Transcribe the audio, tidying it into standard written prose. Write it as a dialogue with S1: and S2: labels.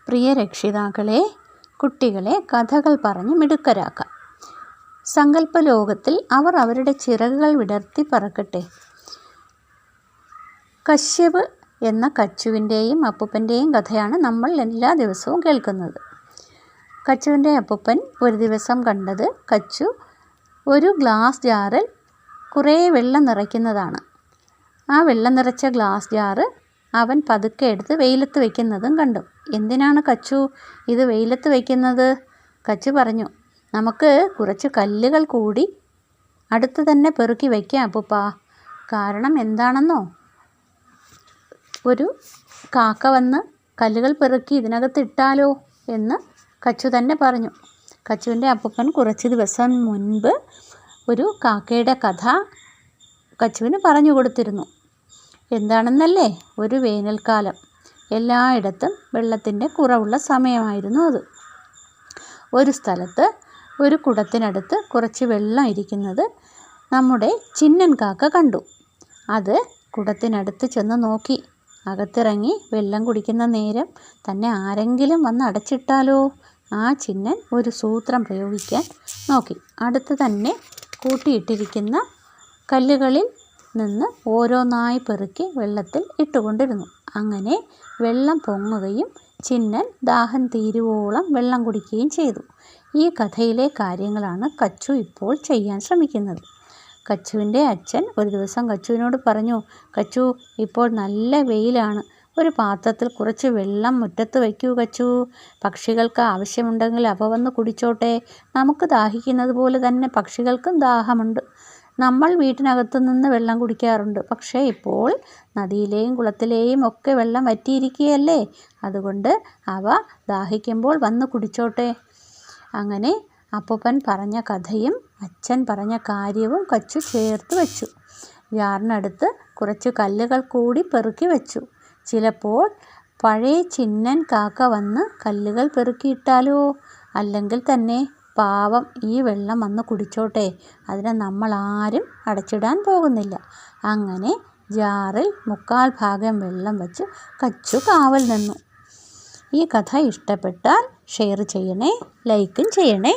S1: പ്രിയ രക്ഷിതാക്കളെ, കുട്ടികളെ കഥകൾ പറഞ്ഞ് മിടുക്കരാക്കാം. സങ്കല്പലോകത്തിൽ അവർ അവരുടെ ചിറകുകൾ വിടർത്തി പറക്കട്ടെ. കശ്യപ് എന്ന കച്ചുവിൻ്റെയും അപ്പൂപ്പൻ്റെയും കഥയാണ് നമ്മൾ എല്ലാ ദിവസവും കേൾക്കുന്നത്. കച്ചുവിൻ്റെ അപ്പൂപ്പൻ ഒരു ദിവസം കണ്ടത് കച്ചു ഒരു ഗ്ലാസ് ജാറിൽ കുറേ വെള്ളം നിറയ്ക്കുന്നതാണ്. ആ വെള്ളം നിറച്ച ഗ്ലാസ് ജാറ് അവൻ പതുക്കെ എടുത്ത് വെയിലത്ത് വയ്ക്കുന്നതും കണ്ടു. എന്തിനാണ് കച്ചു ഇത് വെയിലത്ത് വയ്ക്കുന്നത്? കച്ചു പറഞ്ഞു, നമുക്ക് കുറച്ച് കല്ലുകൾ കൂടി അടുത്ത് തന്നെ പെറുക്കി വയ്ക്കാം അപ്പൂപ്പ. കാരണം എന്താണെന്നോ, ഒരു കാക്ക വന്ന് കല്ലുകൾ പെറുക്കി ഇതിനകത്ത് ഇട്ടാലോ എന്ന് കച്ചു തന്നെ പറഞ്ഞു. കച്ചുവിൻ്റെ അപ്പൂപ്പൻ കുറച്ച് ദിവസം മുൻപ് ഒരു കാക്കയുടെ കഥ കച്ചുവിന് പറഞ്ഞു കൊടുത്തിരുന്നു. എന്താണെന്നല്ലേ? ഒരു വേനൽക്കാലം, എല്ലായിടത്തും വെള്ളത്തിൻ്റെ കുറവുള്ള സമയമായിരുന്നു അത്. ഒരു സ്ഥലത്ത് ഒരു കുടത്തിനടുത്ത് കുറച്ച് വെള്ളം ഇരിക്കുന്നത് നമ്മുടെ ചിന്നൻ കാക്ക കണ്ടു. അത് കുടത്തിനടുത്ത് ചെന്ന് നോക്കി. അകത്തിറങ്ങി വെള്ളം കുടിക്കുന്ന നേരം തന്നെ ആരെങ്കിലും വന്ന് അടച്ചിട്ടാലോ? ആ ചിന്നൻ ഒരു സൂത്രം പ്രയോഗിക്കാൻ നോക്കി. അടുത്ത് തന്നെ കൂട്ടിയിട്ടിരിക്കുന്ന കല്ലുകളിൽ നിന്ന് ഓരോന്നായി പെറുക്കി വെള്ളത്തിൽ ഇട്ടുകൊണ്ടിരുന്നു. അങ്ങനെ വെള്ളം പൊങ്ങുകയും ചിന്നൻ ദാഹം തീരുവോളം വെള്ളം കുടിക്കുകയും ചെയ്തു. ഈ കഥയിലെ കാര്യങ്ങളാണ് കച്ചു ഇപ്പോൾ ചെയ്യാൻ ശ്രമിക്കുന്നത്. കച്ചുവിൻ്റെ അച്ഛൻ ഒരു ദിവസം കച്ചുവിനോട് പറഞ്ഞു, കച്ചു, ഇപ്പോൾ നല്ല വെയിലാണ്. ഒരു പാത്രത്തിൽ കുറച്ച് വെള്ളം മുറ്റത്ത് വയ്ക്കൂ കച്ചു. പക്ഷികൾക്ക് ആവശ്യമുണ്ടെങ്കിൽ അവ വന്ന് കുടിച്ചോട്ടെ. നമുക്ക് ദാഹിക്കുന്നത് പോലെ തന്നെ പക്ഷികൾക്കും ദാഹമുണ്ട്. നമ്മൾ വീട്ടിനകത്തു നിന്ന് വെള്ളം കുടിക്കാറുണ്ട്. പക്ഷേ ഇപ്പോൾ നദിയിലെയും കുളത്തിലെയും ഒക്കെ വെള്ളം വറ്റിയിരിക്കുകയല്ലേ. അതുകൊണ്ട് അവ ദാഹിക്കുമ്പോൾ വന്ന് കുടിച്ചോട്ടെ. അങ്ങനെ അപ്പൂപ്പൻ പറഞ്ഞ കഥയും അച്ഛൻ പറഞ്ഞ കാര്യവും കച്ചു ചേർത്ത് വെച്ചു. ജാറിനടുത്ത് കുറച്ച് കല്ലുകൾ കൂടി പെറുക്കി വെച്ചു. ചിലപ്പോൾ പഴയ ചിന്നൻ കാക്ക വന്ന് കല്ലുകൾ പെറുക്കിയിട്ടാലോ? അല്ലെങ്കിൽ തന്നെ പാവം ഈ വെള്ളം വന്ന് കുടിച്ചോട്ടെ. അതിനെ നമ്മൾ ആരും അടച്ചിടാൻ പോകുന്നില്ല. അങ്ങനെ ജാറിൽ 3/4 ഭാഗം വെള്ളം വെച്ച് കച്ചു കാവൽ നിന്നു. ഈ കഥ ഇഷ്ടപ്പെട്ടാൽ ഷെയർ ചെയ്യണേ, ലൈക്കും ചെയ്യണേ.